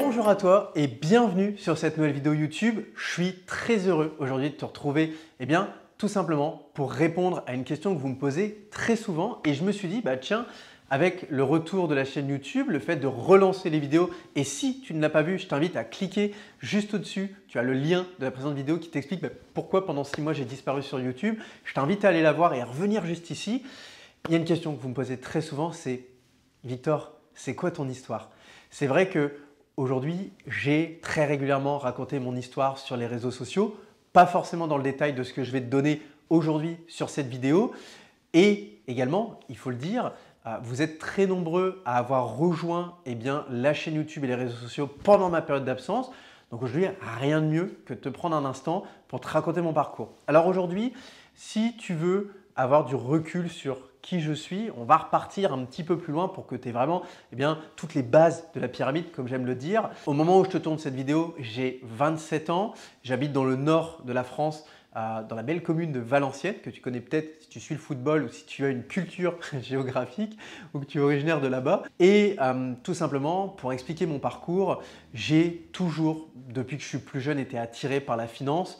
Bonjour à toi et bienvenue sur cette nouvelle vidéo YouTube. Je suis très heureux aujourd'hui de te retrouver, tout simplement pour répondre à une question que vous me posez très souvent. Et je me suis dit, tiens, avec le retour de la chaîne YouTube, le fait de relancer les vidéos, et si tu ne l'as pas vu, je t'invite à cliquer juste au-dessus. Tu as le lien de la présente vidéo qui t'explique pourquoi pendant 6 mois j'ai disparu sur YouTube. Je t'invite à aller la voir et à revenir juste ici. Il y a une question que vous me posez très souvent, c'est Victor, c'est quoi ton histoire? C'est vrai que aujourd'hui, j'ai très régulièrement raconté mon histoire sur les réseaux sociaux, pas forcément dans le détail de ce que je vais te donner aujourd'hui sur cette vidéo. Et également, il faut le dire, vous êtes très nombreux à avoir rejoint la chaîne YouTube et les réseaux sociaux pendant ma période d'absence. Donc aujourd'hui, rien de mieux que de te prendre un instant pour te raconter mon parcours. Alors aujourd'hui, si tu veux avoir du recul sur qui je suis, on va repartir un petit peu plus loin pour que tu aies vraiment toutes les bases de la pyramide, comme j'aime le dire. Au moment où je te tourne cette vidéo, j'ai 27 ans, j'habite dans le nord de la France, dans la belle commune de Valenciennes, que tu connais peut-être si tu suis le football ou si tu as une culture géographique ou que tu es originaire de là-bas. Et tout simplement, pour expliquer mon parcours, j'ai toujours, depuis que je suis plus jeune, été attiré par la finance.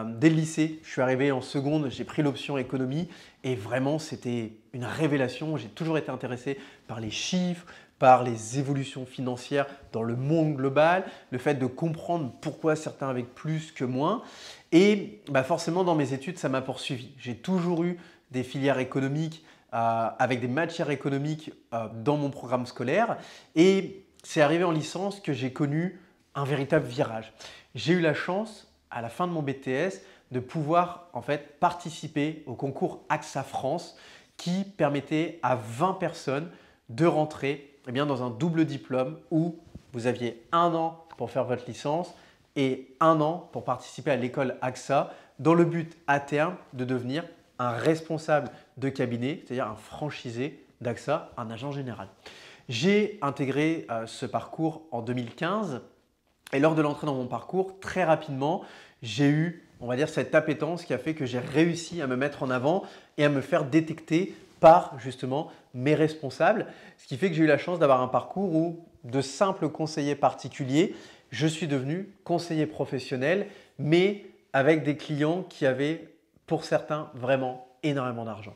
Dès le lycée, je suis arrivé en seconde, j'ai pris l'option économie et vraiment c'était une révélation. J'ai toujours été intéressé par les chiffres, par les évolutions financières dans le monde global, le fait de comprendre pourquoi certains avaient plus que moins. Et forcément, dans mes études, ça m'a poursuivi. J'ai toujours eu des filières économiques avec des matières économiques dans mon programme scolaire. Et c'est arrivé en licence que j'ai connu un véritable virage. J'ai eu la chance, à la fin de mon BTS, de pouvoir participer au concours AXA France qui permettait à 20 personnes de rentrer dans un double diplôme où vous aviez 1 an pour faire votre licence et 1 an pour participer à l'école AXA dans le but à terme de devenir un responsable de cabinet, c'est-à-dire un franchisé d'AXA, un agent général. J'ai intégré ce parcours en 2015 et lors de l'entrée dans mon parcours, très rapidement, j'ai eu, cette appétence qui a fait que j'ai réussi à me mettre en avant et à me faire détecter par justement mes responsables. Ce qui fait que j'ai eu la chance d'avoir un parcours où de simple conseiller particulier, je suis devenu conseiller professionnel, mais avec des clients qui avaient pour certains vraiment énormément d'argent.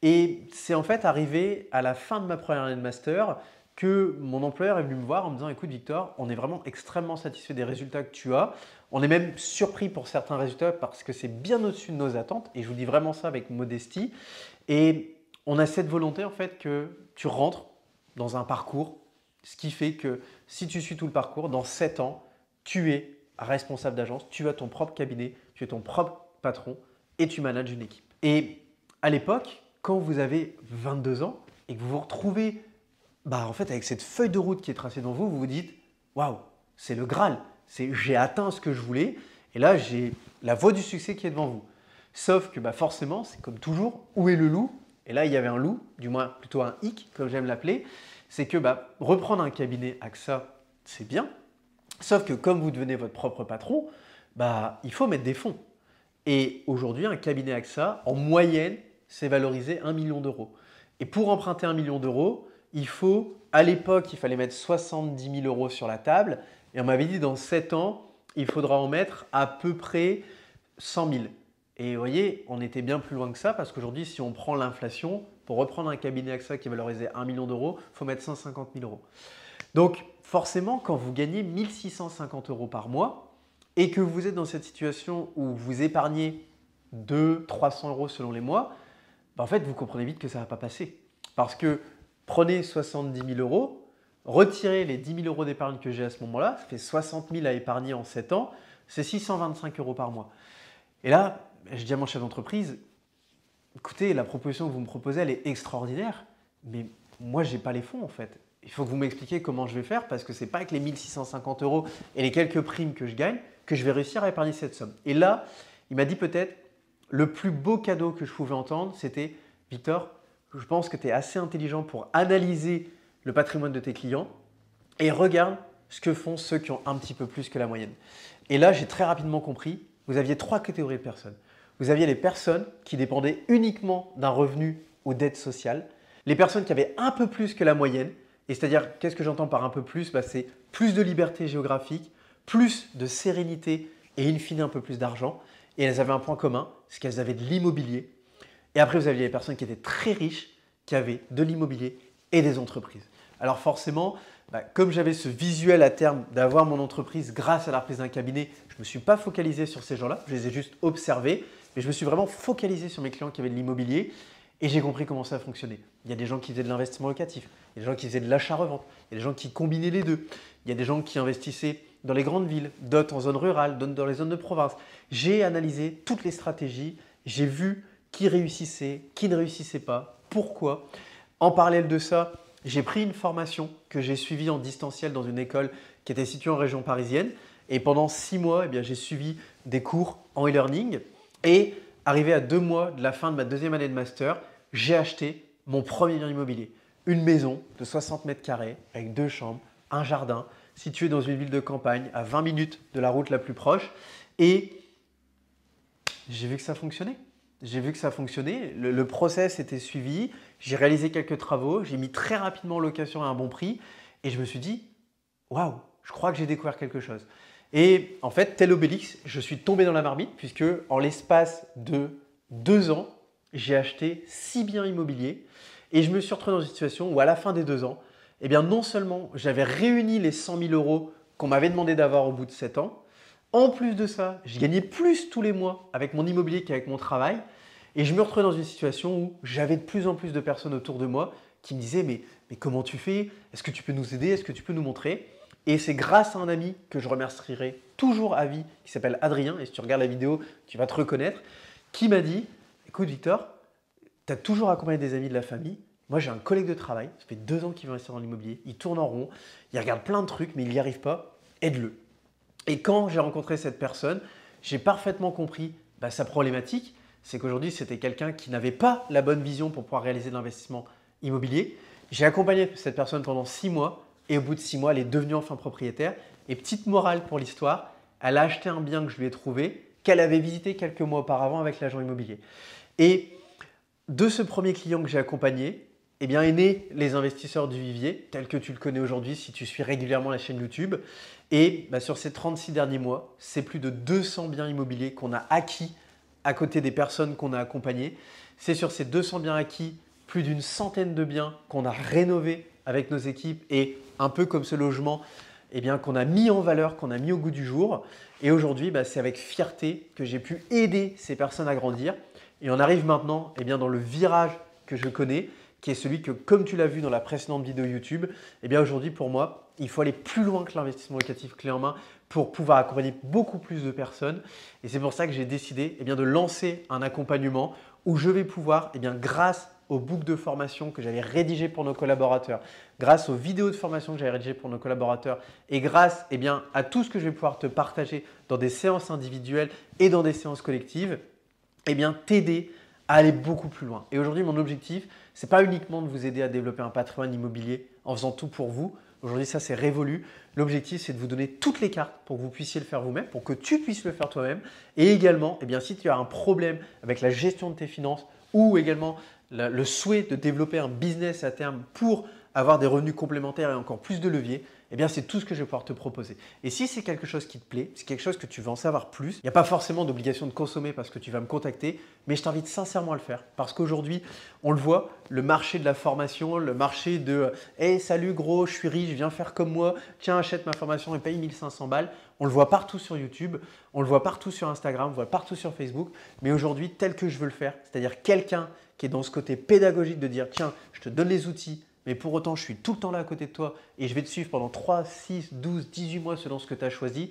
Et c'est arrivé à la fin de ma première année de master que mon employeur est venu me voir en me disant « Écoute Victor, on est vraiment extrêmement satisfait des résultats que tu as. On est même surpris pour certains résultats parce que c'est bien au-dessus de nos attentes. » Et je vous dis vraiment ça avec modestie. Et on a cette volonté que tu rentres dans un parcours, ce qui fait que si tu suis tout le parcours, dans 7 ans, tu es responsable d'agence, tu as ton propre cabinet, tu es ton propre patron et tu manages une équipe. Et à l'époque, quand vous avez 22 ans et que vous vous retrouvez avec cette feuille de route qui est tracée devant vous, vous vous dites « Waouh, c'est le Graal, j'ai atteint ce que je voulais et là j'ai la voie du succès qui est devant vous. » Sauf que forcément, c'est comme toujours, où est le loup? Et là, il y avait un loup, du moins plutôt un hic, comme j'aime l'appeler. C'est que reprendre un cabinet AXA, c'est bien. Sauf que comme vous devenez votre propre patron, il faut mettre des fonds. Et aujourd'hui, un cabinet AXA, en moyenne, c'est valorisé 1 million d'euros. Et pour emprunter 1 million d'euros, à l'époque, il fallait mettre 70 000 euros sur la table. Et on m'avait dit dans 7 ans, il faudra en mettre à peu près 100 000. Et vous voyez, on était bien plus loin que ça parce qu'aujourd'hui, si on prend l'inflation, pour reprendre un cabinet AXA qui est valorisé 1 million d'euros, il faut mettre 150 000 euros. Donc forcément, quand vous gagnez 1 650 euros par mois et que vous êtes dans cette situation où vous épargnez 200-300 euros selon les mois, vous comprenez vite que ça ne va pas passer. Parce que prenez 70 000 euros, retirez les 10 000 euros d'épargne que j'ai à ce moment-là, ça fait 60 000 à épargner en 7 ans, c'est 625 euros par mois. Et là, je dis à mon chef d'entreprise, écoutez, la proposition que vous me proposez, elle est extraordinaire, mais moi, je n'ai pas les fonds en fait. Il faut que vous m'expliquiez comment je vais faire parce que ce n'est pas avec les 1 650 euros et les quelques primes que je gagne que je vais réussir à épargner cette somme. Et là, il m'a dit peut-être le plus beau cadeau que je pouvais entendre, c'était « Victor, je pense que tu es assez intelligent pour analyser le patrimoine de tes clients et regarde ce que font ceux qui ont un petit peu plus que la moyenne. » Et là, j'ai très rapidement compris, vous aviez 3 catégories de personnes. Vous aviez les personnes qui dépendaient uniquement d'un revenu ou d'aide sociale, les personnes qui avaient un peu plus que la moyenne Et c'est-à-dire, qu'est-ce que j'entends par un peu plus? C'est plus de liberté géographique, plus de sérénité et in fine un peu plus d'argent. Et elles avaient un point commun, c'est qu'elles avaient de l'immobilier. Et après, vous aviez des personnes qui étaient très riches, qui avaient de l'immobilier et des entreprises. Alors forcément, comme j'avais ce visuel à terme d'avoir mon entreprise grâce à la reprise d'un cabinet, je ne me suis pas focalisé sur ces gens-là, je les ai juste observés, mais je me suis vraiment focalisé sur mes clients qui avaient de l'immobilier et j'ai compris comment ça fonctionnait. Il y a des gens qui faisaient de l'investissement locatif, il y a des gens qui faisaient de l'achat-revente, il y a des gens qui combinaient les deux, il y a des gens qui investissaient dans les grandes villes, d'autres en zone rurale, d'autres dans les zones de province. J'ai analysé toutes les stratégies, j'ai vu qui réussissait, qui ne réussissait pas, pourquoi. En parallèle de ça, j'ai pris une formation que j'ai suivie en distanciel dans une école qui était située en région parisienne. Et pendant 6 mois, j'ai suivi des cours en e-learning. Et arrivé à 2 mois de la fin de ma deuxième année de master, j'ai acheté mon premier bien immobilier. Une maison de 60 mètres carrés avec 2 chambres, un jardin, située dans une ville de campagne à 20 minutes de la route la plus proche. Et j'ai vu que ça fonctionnait. J'ai vu que ça fonctionnait, le process était suivi, j'ai réalisé quelques travaux, j'ai mis très rapidement en location à un bon prix et je me suis dit « Waouh, je crois que j'ai découvert quelque chose ». Et en fait, tel Obélix, je suis tombé dans la marmite puisque en l'espace de 2 ans, j'ai acheté 6 biens immobiliers et je me suis retrouvé dans une situation où à la fin des 2 ans, non seulement j'avais réuni les 100 000 euros qu'on m'avait demandé d'avoir au bout de 7 ans, en plus de ça, je gagnais plus tous les mois avec mon immobilier qu'avec mon travail. Et je me retrouvais dans une situation où j'avais de plus en plus de personnes autour de moi qui me disaient mais comment tu fais? Est-ce que tu peux nous aider? Est-ce que tu peux nous montrer? Et c'est grâce à un ami que je remercierai toujours à vie, qui s'appelle Adrien, et si tu regardes la vidéo, tu vas te reconnaître, qui m'a dit « Écoute Victor, tu as toujours accompagné des amis de la famille. Moi, j'ai un collègue de travail, ça fait 2 ans qu'il veut investir dans l'immobilier, il tourne en rond, il regarde plein de trucs, mais il n'y arrive pas, aide-le. » Et quand j'ai rencontré cette personne, j'ai parfaitement compris sa problématique. C'est qu'aujourd'hui, c'était quelqu'un qui n'avait pas la bonne vision pour pouvoir réaliser de l'investissement immobilier. J'ai accompagné cette personne pendant 6 mois et au bout de 6 mois, elle est devenue enfin propriétaire. Et petite morale pour l'histoire, elle a acheté un bien que je lui ai trouvé, qu'elle avait visité quelques mois auparavant avec l'agent immobilier. Et de ce premier client que j'ai accompagné, est né les investisseurs du vivier, tel que tu le connais aujourd'hui si tu suis régulièrement la chaîne YouTube. Et sur ces 36 derniers mois, c'est plus de 200 biens immobiliers qu'on a acquis à côté des personnes qu'on a accompagnées. C'est sur ces 200 biens acquis, plus d'une centaine de biens qu'on a rénovés avec nos équipes et un peu comme ce logement qu'on a mis en valeur, qu'on a mis au goût du jour. Et aujourd'hui, c'est avec fierté que j'ai pu aider ces personnes à grandir. Et on arrive maintenant dans le virage que je connais, qui est celui que, comme tu l'as vu dans la précédente vidéo YouTube, aujourd'hui pour moi, il faut aller plus loin que l'investissement locatif clé en main pour pouvoir accompagner beaucoup plus de personnes. Et c'est pour ça que j'ai décidé de lancer un accompagnement où je vais pouvoir, grâce aux books de formation que j'avais rédigés pour nos collaborateurs, grâce aux vidéos de formation que j'avais rédigées pour nos collaborateurs et grâce à tout ce que je vais pouvoir te partager dans des séances individuelles et dans des séances collectives, t'aider à aller beaucoup plus loin. Et aujourd'hui, mon objectif, ce n'est pas uniquement de vous aider à développer un patrimoine immobilier en faisant tout pour vous. Aujourd'hui, ça, c'est révolu. L'objectif, c'est de vous donner toutes les cartes pour que vous puissiez le faire vous-même, pour que tu puisses le faire toi-même. Et également, si tu as un problème avec la gestion de tes finances ou également le souhait de développer un business à terme pour avoir des revenus complémentaires et encore plus de levier, c'est tout ce que je vais pouvoir te proposer. Et si c'est quelque chose qui te plaît, c'est quelque chose que tu veux en savoir plus, il n'y a pas forcément d'obligation de consommer parce que tu vas me contacter, mais je t'invite sincèrement à le faire parce qu'aujourd'hui, on le voit, le marché de la formation, le marché de « Hey, salut gros, je suis riche, viens faire comme moi, tiens, achète ma formation et paye 1500 balles », on le voit partout sur YouTube, on le voit partout sur Instagram, on le voit partout sur Facebook, mais aujourd'hui, tel que je veux le faire, c'est-à-dire quelqu'un qui est dans ce côté pédagogique de dire « Tiens, je te donne les outils, mais pour autant, je suis tout le temps là à côté de toi et je vais te suivre pendant 3, 6, 12, 18 mois selon ce que tu as choisi. »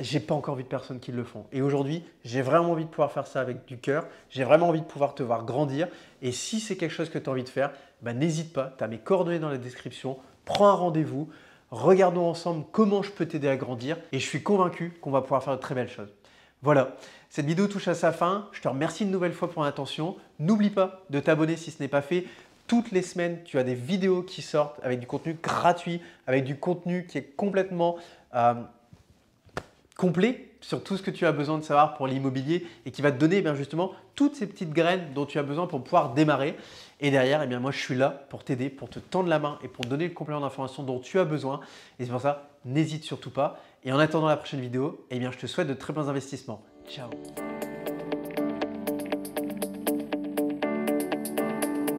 J'ai pas encore vu de personnes qui le font. Et aujourd'hui, j'ai vraiment envie de pouvoir faire ça avec du cœur. J'ai vraiment envie de pouvoir te voir grandir. Et si c'est quelque chose que tu as envie de faire, n'hésite pas. Tu as mes coordonnées dans la description. Prends un rendez-vous. Regardons ensemble comment je peux t'aider à grandir. Et je suis convaincu qu'on va pouvoir faire de très belles choses. Voilà, cette vidéo touche à sa fin. Je te remercie une nouvelle fois pour l'attention. N'oublie pas de t'abonner si ce n'est pas fait. Toutes les semaines, tu as des vidéos qui sortent avec du contenu gratuit, avec du contenu qui est complètement complet sur tout ce que tu as besoin de savoir pour l'immobilier et qui va te donner justement toutes ces petites graines dont tu as besoin pour pouvoir démarrer. Et derrière, eh bien, moi, je suis là pour t'aider, pour te tendre la main et pour te donner le complément d'information dont tu as besoin. Et c'est pour ça, n'hésite surtout pas. Et en attendant la prochaine vidéo, eh bien, je te souhaite de très bons investissements. Ciao!